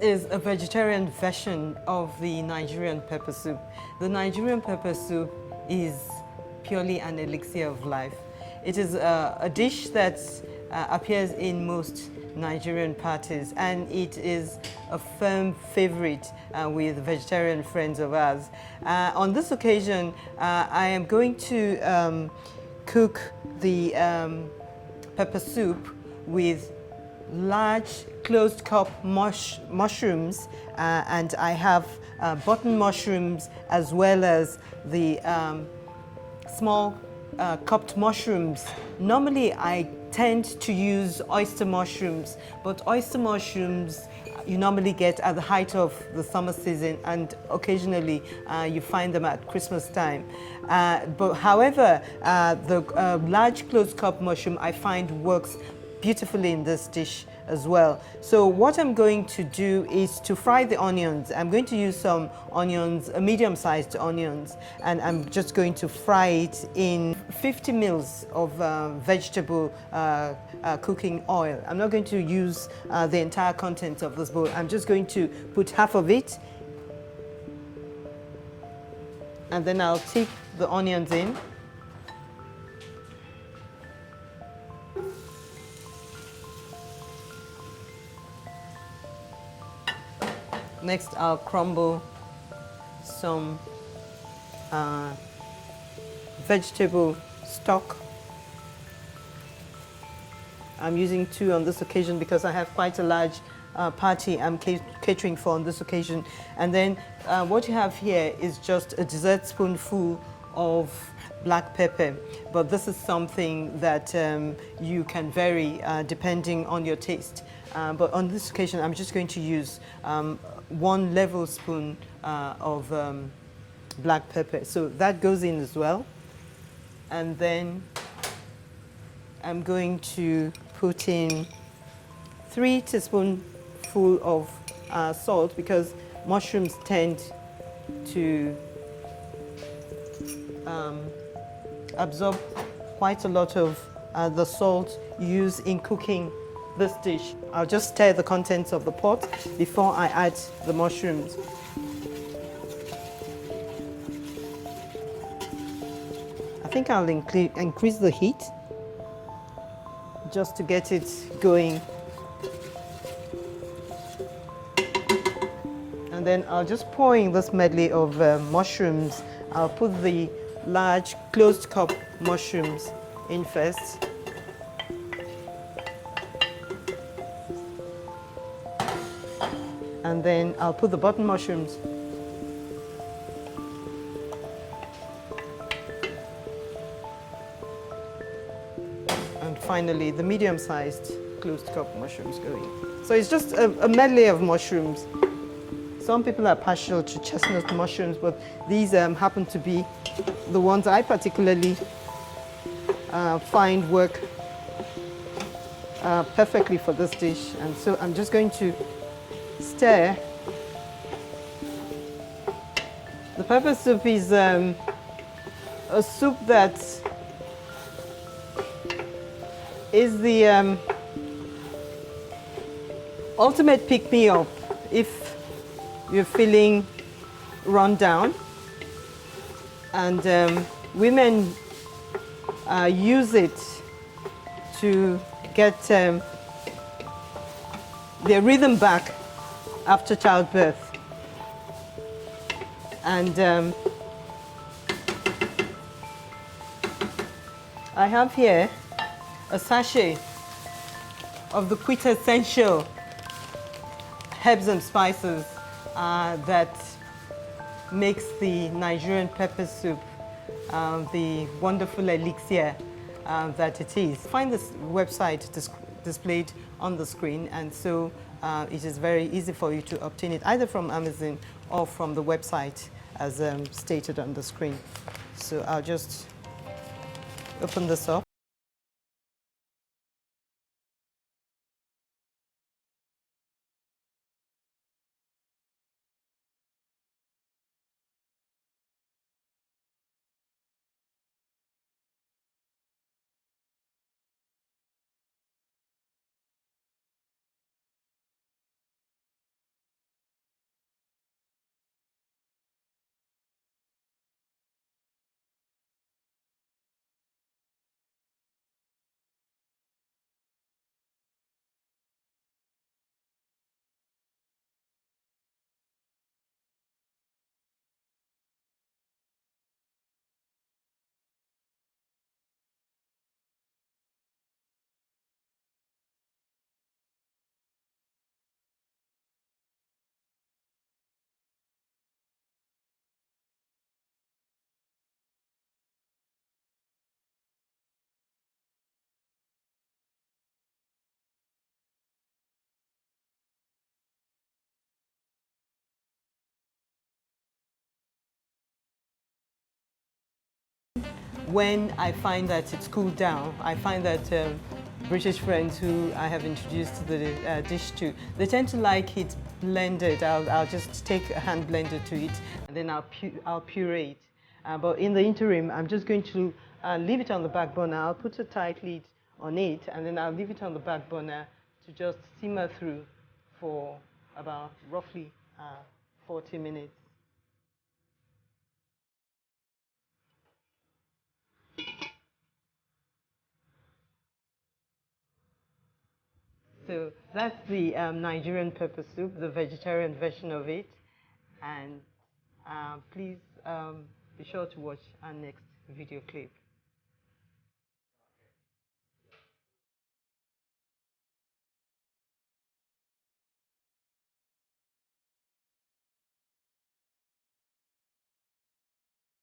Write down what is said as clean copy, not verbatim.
is a vegetarian version of the Nigerian pepper soup. The Nigerian pepper soup is purely an elixir of life. It is a dish that appears in most Nigerian parties, and it is a firm favorite with vegetarian friends of ours. On this occasion, I am going to cook the pepper soup with large closed cup mushrooms, and I have button mushrooms as well as the small cupped mushrooms. Normally I tend to use oyster mushrooms, but oyster mushrooms you normally get at the height of the summer season, and occasionally you find them at Christmas time. But however, the large closed cup mushroom I find works beautifully in this dish as well. So what I'm going to do is to fry the onions. I'm going to use some onions, medium-sized onions, and I'm just going to fry it in 50 mils of vegetable cooking oil. I'm not going to use the entire contents of this bowl. I'm just going to put half of it, and then I'll take the onions in. Next, I'll crumble some vegetable stock. I'm using 2 on this occasion because I have quite a large party I'm catering for on this occasion. And then what you have here is just a dessert spoonful of black pepper, but this is something that you can vary depending on your taste. But on this occasion, I'm just going to use 1 level spoon of black pepper. So that goes in as well. And then I'm going to put in 3 teaspoonfuls of salt, because mushrooms tend to absorb quite a lot of the salt used in cooking this dish. I'll just stir the contents of the pot before I add the mushrooms. I think I'll increase the heat just to get it going. And then I'll just pour in this medley of mushrooms. I'll put the large closed cup mushrooms in first. And then I'll put the button mushrooms. And finally, the medium-sized closed cup mushrooms going. So it's just a medley of mushrooms. Some people are partial to chestnut mushrooms, but these happen to be the ones I particularly find work perfectly for this dish. And so I'm just going to stir. The pepper soup is a soup that is the ultimate pick-me-up if you're feeling run down. And women use it to get their rhythm back after childbirth. And I have here a sachet of the quintessential herbs and spices that makes the Nigerian pepper soup the wonderful elixir that it is. Find this website displayed on the screen, and so it is very easy for you to obtain it either from Amazon or from the website as stated on the screen. So I'll just open this up. when I find that it's cooled down, I find that British friends who I have introduced to the dish to, they tend to like it blended. I'll just take a hand blender to it, and then I'll puree it. But in the interim, I'm just going to leave it on the back burner. I'll put a tight lid on it, and then I'll leave it on the back burner to just simmer through for about roughly 40 minutes. So that's the Nigerian pepper soup, the vegetarian version of it. And please be sure to watch our next video clip.